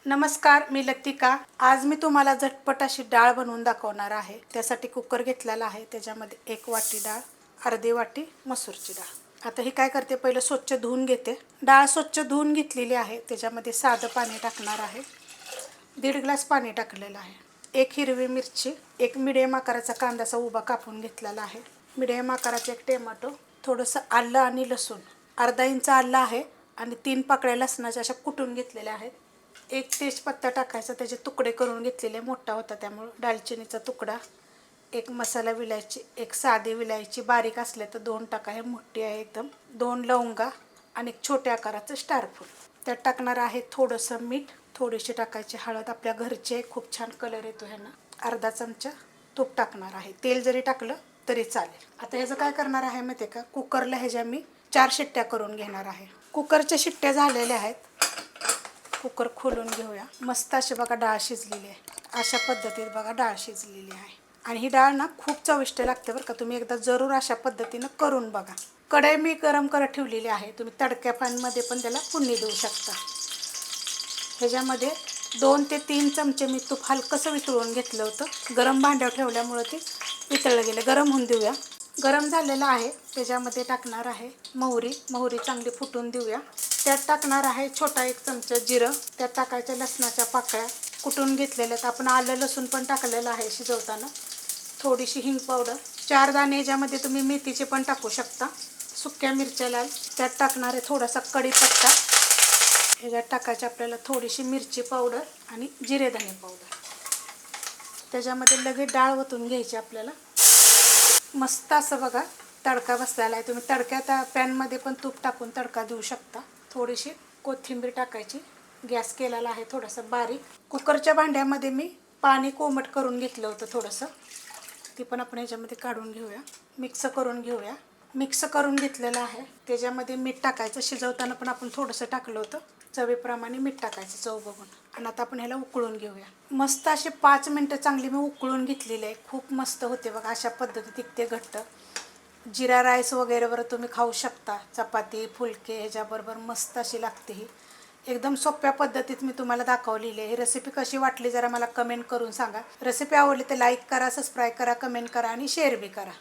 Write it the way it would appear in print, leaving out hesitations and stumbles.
नमस्कार, मी लतिका। आज मी तुम्हाला झटपट अशी डाळ बनवून दाखवणार आहे। त्यासाठी कुकर घेतलेला आहे, त्याच्यामध्ये 1 वाटी डाळ, अर्धी वाटी मसूरची डाळ। आता ही काय करते, पहिलं स्वच्छ धुवून घेते। डाळ स्वच्छ धुवून घेतलेली आहे, त्याच्यामध्ये साधं पाणी टाकणार आहे। 1.5 ग्लास पाणी टाकलेलं आहे। 1 हिरवी मिरची, 1 मिडियम आकाराचा कांदाचा उभा कापून घेतलेला आहे, मिडियम आकाराचा 1 टोमॅटो, थोडंसं आलं आणि लसूण, अर्धा इंच आलं आहे आणि 3 पाकळ्या लसणाच्या अशा कुटून घेतलेल्या आहेत। 1 तेजपत्ता टाकायचा, त्याचे तुकडे करून घेतलेले, मोठा होता त्यामुळे। दालचिनीचा तुकडा, 1 मसाला विलायची, 1 साधी विलायची, बारीक असले तर 2 टाका, हे मोठी आहे एकदम, 2 लवंगा आणि 1 छोट्या आकाराचं स्टार फूल। त्यात टाकणार आहे थोडंसं मीठ, थोडीशी टाकायची हळद, आपल्या घरचे खूप छान कलर येतो ह्यानं। अर्धा चमचा तूप टाकणार आहे, तेल जरी टाकलं तरी चालेल। आता ह्याचं काय करणार आहे माहिती आहे का, कुकरला ह्याच्या मी 4 शिट्ट्या करून घेणार आहे। कुकरच्या शिट्ट्या झालेल्या आहेत, कुकर खोलून घेऊया। मस्त अशी बघा डाळ शिजलेली आहे, अशा पद्धतीत बघा डाळ शिजलेली आहे। आणि ही डाळ ना खूप चविष्ट लागते बरं का, तुम्ही एकदा जरूर अशा पद्धतीनं करून बघा। कढई मी गरम करत ठेवलेली आहे, तुम्ही तडक्या पॅनमध्ये पण त्याला फोडणी देऊ शकता। ह्याच्यामध्ये 2 ते 3 चमचे मी तूप हलकंसं वितळून घेतलं होतं, गरम भांड्यावर ठेवल्यामुळे ते वितळलं गेलं। गरम होऊन देऊया। गरम झालेलं आहे, त्याच्यामध्ये टाकणार आहे मोहरी चांगली फुटून देऊया। त्यात टाकणार आहे छोटा 1 चमचा जिरं, त्यात टाकायच्या लसणाच्या पाकळ्या कुटून घेतलेल्या, आपण आलं लसूण पण टाकलेलं आहे शिजवताना, थोडीशी हिंग पावडर, 4 दाणे याच्यामध्ये तुम्ही मेथीचे पण टाकू शकता, सुक्या मिरच्या लाल, त्यात टाकणार आहे थोडासा कढीपत्ता, ह्याच्यात टाकायची आपल्याला थोडीशी मिरची पावडर आणि जिरे धणे पावडर। त्याच्यामध्ये लगेच डाळ ओतून घ्यायची आपल्याला। मस्त असं बघा तडका बसलेला आहे, तुम्ही तडक्यात पॅनमध्ये पण तूप टाकून तडका देऊ शकता। थोडीशी कोथिंबीर टाकायची, गॅस केलेला आहे थोडासा बारीक। कुकरच्या भांड्यामध्ये मी पाणी कोमट करून घेतलं होतं थोडंसं, ती पण आपण ह्याच्यामध्ये काढून घेऊया, मिक्स करून घेऊया। मिक्स करून घेतलेलं आहे, त्याच्यामध्ये मीठ टाकायचं, शिजवताना पण आपण थोडंसं टाकलं होतं, चवीप्रमाणे मीठ टाकायचं चव बघून। आणि आता आपण ह्याला उकळून घेऊया। मस्त असे 5 मिनटं चांगली मी उकळून घेतलेले आहे, खूप मस्त होते बघा, अशा पद्धतीत टिकते घट्ट। जिरा राईस वगैरेवर तुम्ही खाऊ शकता, चपाती फुलके ह्याच्याबरोबर मस्त अशी लागते ही। एकदम सोप्या पद्धतीत मी तुम्हाला दाखवलेली आहे। ही रेसिपी कशी वाटली जरा मला कमेंट करून सांगा। रेसिपी आवडली तर लाईक करा, सबस्क्राईब करा, कमेंट करा आणि शेअर बी करा।